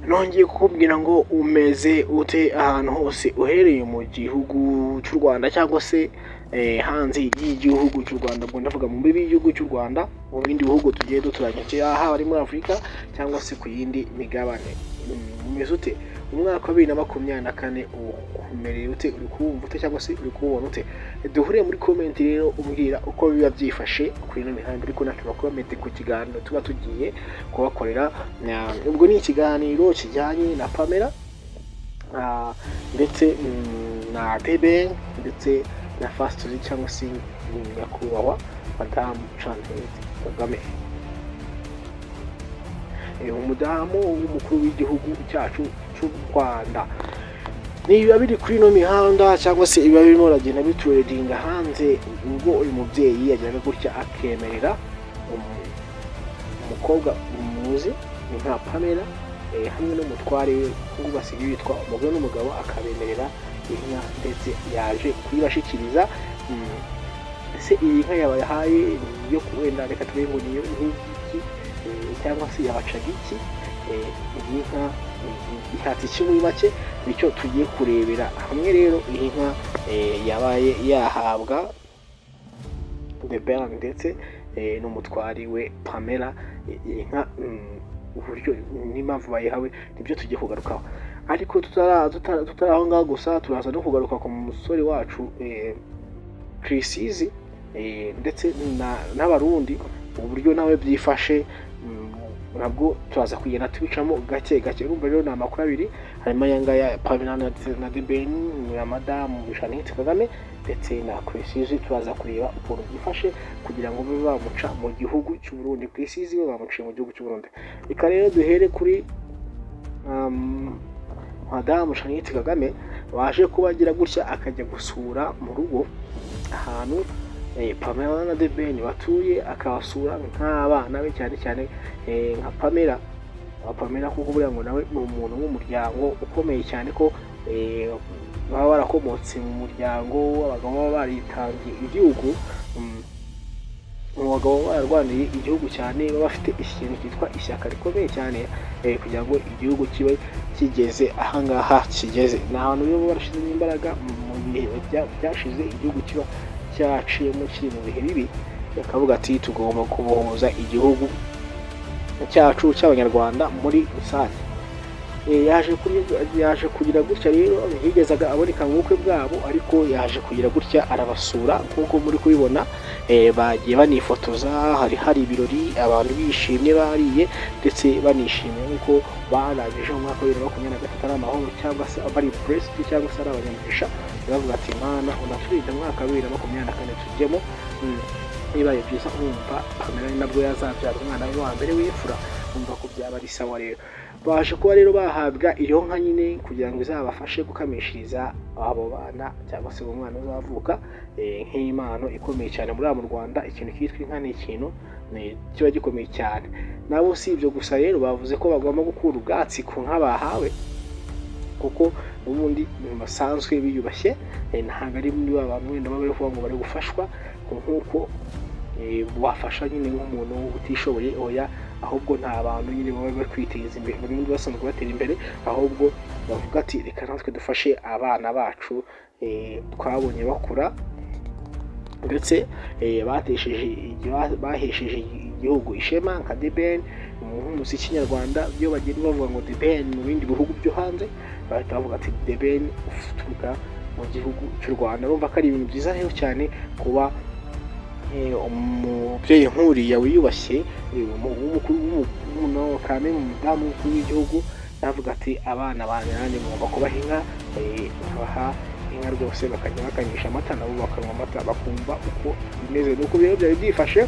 nongeye kukubwira ngo umeze ute ahantu hose uhereye mu gihugu cy'u Rwanda cyangwa se hanze y'igihugu cy'u Rwanda, ubwo ndavuga mu mbibi y'igihugu cy'u Rwanda, mu bindi bihugu tugiye duturanye haba ari muri Afurika cyangwa se ku yindi migabane. Umeze ute umwaka wa 2024 umereye ute? Uri kumva ute cyangwa se uri kubona ute? Duhure muri comment rero umbwira uko biba byifashe kuri ino mihanda, ariko natwe comment ku kiganiro tuba tugiye kubakorera. Ubwo ni ikiganiro kijyanye na Pamela ndetse na Deben ndetse na Fastori cyangwa se nyakubahwa Madamu Jeannette Kagame, umudamu w'umukuru w'igihugu cyacu cy'u Rwanda. Niba biri kuri ino mihanda cyangwa se iba birimo aragenda bituredinga hanze, ubwo uyu mubyeyi yageraga gutya akemerera umukobwa muzi ni nka Pamela hamwe n'umutware we ngo basigaye bitwa umugore n'umugabo, akabemerera inka ndetse yaje kuyibashikiriza. Ese iyi nka yabahaye yo kuwenda reka turebe ngo niyo nk'iki cyangwa se yabacaga iki? Iyi nka ihatse iki muri make? Nicyo tugiye kurebera hamwe rero. Iyi nka yabaye yahabwa Deben ndetse n'umutwari we Pamela. Iyi nka uburyo n'impamvu bayihawe nibyo tugiye kugarukaho, ariko tutaraho ngaho gusa turaza no kugaruka ku musore wacu Krisizi ndetse n'abarundi uburyo nawe byifashe. Nabwo turaza kugenda tubicamo gake gake. Urumva rero ni amakuru abiri, harimo ayanga ya Pamela na Deben na Madamu Jeannette Kagame ndetse na Krisizi. Turaza kureba ukuntu byifashe kugira ngo babe bamuca mu gihugu cy'u Burundi. Krisizi we bamuciye mu gihugu cy'u Burundi. Reka rero duhere kuri Madamu Jeannette Kagame waje kubagira gutya akajya gusura mu rugo ahantu Pamela na Deben batuye, akabasura nk'abana be cyane cyane nka Pamela kuko buriya ngo nawe ni umuntu w'umuryango ukomeye cyane, ko baba barakomotse mu muryango w'abagabo baba baritangiye igihugu, abagabo bararwaniye igihugu cyane, baba bafite ikintu cyitwa ishyaka rikomeye cyane kugira ngo igihugu kibe kigeze ahangaha kigeze. Ni ahantu rero barashyizemo imbaraga mu bihe byashize igihugu kiba cyaciyemo kiri mu bihe bibi, bakavuga ati tugomba kubohoza igihugu cyacu cy'abanyarwanda muri rusange. Yaje kugira gutya rero, yigezaga aboneka mu bukwe bwabo, ariko yaje kugira gutya arabasura nk'uko muri kubibona. Bagiye banifotoza, hari ibirori, abantu bishimye bariye ndetse banishimiye nk'uko barangije umwaka wa 2023 ari amahoro, cyangwa se bari blessed cyangwa se ari abanyamugisha. Bavuga ati Mana unaturinda umwaka wa 2024 tujyemo. Nibaye byiza umva Pamela nabwo yazabyara umwana we wa mbere w'imfura, umva ko byaba ari sawa. Rero baje kuba rero bahabwa iyo nka nyine kugira ngo izabafashe gukamishiriza abo bana cyangwa se umwana uzavuka nk'impano ikomeye cyane muri mu Rwanda. Ikintu kitwa inka ni ikintu kiba gikomeye cyane. Nabo si ibyo gusa rero, bavuze ko bagomba gukura ubwatsi ku nka bahawe, kuko ubundi basanzwe biyubashye, ntabwo ari muri abantu wenda baba bari kuvuga ngo bari gufashwa nk'uko wafasha nyine nk'umuntu utishoboye. Oya, ahubwo nta bantu nyine baba bari kwiteza imbere, buri muntu basanzwe batera imbere, ahubwo bavuga ati reka natwe dufashe abana bacu twabonye bakura ndetse bahesheje igihugu ishema nka Deben nk'umuziki nyarwanda. Byo bagenda bavuga ngo Deben mu bindi bihugu byo hanze, bahita bavuga ati Deben uturuka mu gihugu cy'u Rwanda. Urumva ko ari ibintu byiza rero cyane kuba umubyeyi nk'uriya wiyubashye w'umukuru kandi umudamu w'umukuru w'igihugu yavuga ati abana banjye nanjye ngomba kubaha inka, baha inka rwose bakajya bakanyisha amata, nabo bakanywa amata bakumva uko bimeze. Nuko rero byari byifashe.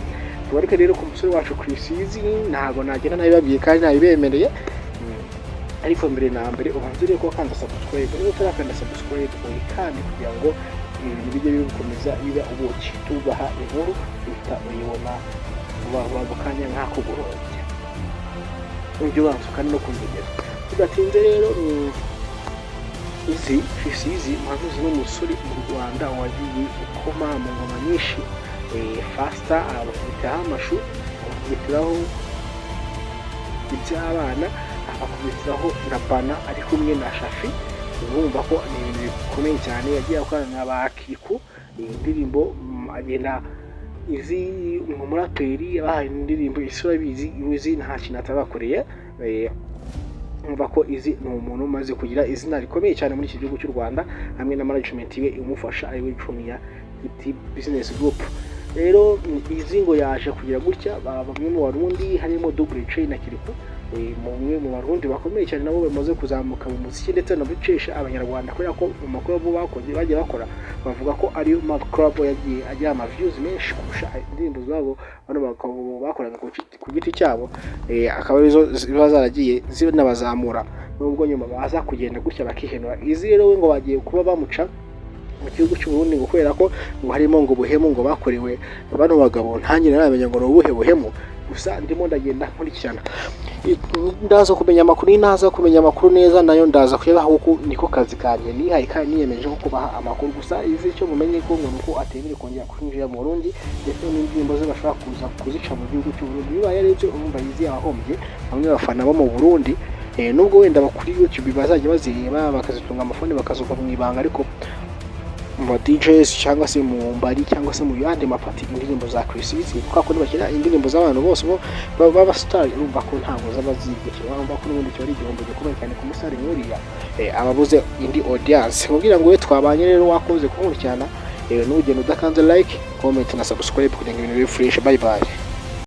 Tubareke rero ku musore wacu Krisizi, ntabwo nagenda nabibabwiye kandi nabibemereye, ariko mbere na mbere ubanze rero ko kanda subscribe. Niba utarakanda subscribe kandi kugira ngo ibintu bijye bikomeza biba ubuki, tubaha inkuru uhita uyibona vuba kanya nk'ako guhombya. Ujye ubanza no kunzogera. Tudatinze rero, izi Krisizi mpanuzi n'umusore mu Rwanda wagiye ukoma mu ngoma nyinshi. Fasta abafiteho amashu, abafitiraho iby'abana, akubitiraho na Bana ari kumwe na Shafi, urumva ko ni ibintu bikomeye cyane. Yagiye akorana na ba Kiku indirimbo, agenda izi umuraperi yabahaye indirimbo isura bizi izi nta kintu atabakoreye. Umva ko izi ni umuntu umaze kugira izina rikomeye cyane muri iki gihugu cy'u Rwanda, hamwe na management ye imufasha ari we Jumia Giti Business Group. Rero izi ngo yaje kugira gutya, bamwe mu Barundi harimo Double J na Kiriku, bamwe mu Barundi bakomeye cyane nabo bamaze kuzamuka mu muziki ndetse no gucesha Abanyarwanda, kubera ko mu makuru bo bakoze bagiye bakora bavuga ko ari club yagiye agira ama views menshi kurusha indirimbo zabo bano bakoraga ku giti cyabo, akaba arizo ziba zaragiye zinabazamura, nubwo nyuma baza kugenda gutya bakihenura. Izi rero we ngo bagiye kuba bamuca mu gihugu cy'u Burundi, ngo kubera ko ngo harimo ngo buhemu ngo bakorewe bano bagabo. Ntange naramenya ngo ubuhe buhemu, gusa ndimo ndagenda nkurikirana, ndaza kumenya amakuru, naza kumenya amakuru neza nayo ndaza kuyabaha, kuko niko kazi kanjye nihaye kandi niyemeje ko kubaha amakuru. Gusa izi cyo mumenye ko ngo nuko atemere kongera kwinjira mu Burundi, ndetse n'indirimbo ze bashaka kuza kuzica mu gihugu cy'u Burundi. Bibaye ari byo umva yizi abahombye bamwe bafana bo mu Burundi, nubwo wenda bakuri YouTube bazajya bazireba bakazitunga amafone bakazuka mu ibanga, ariko mu DJs cyangwa se mu mbari cyangwa se mu yandi mapati indirimbo za Chris Easy, kuko ko bakira indirimbo z'abantu bose bo baba star, urumva ko ntabwo zaba zibye, urumva ko n'ubundi cyo ari igihombo gikomeye cyane ku musare nkuriya ababuze indi audience. Mubwira ngo we twabanye rero, wakoze kunkurikirana, n'ugenda udakanze like, comment na subscribe kugira ngo ibintu biri fresh. Bye bye.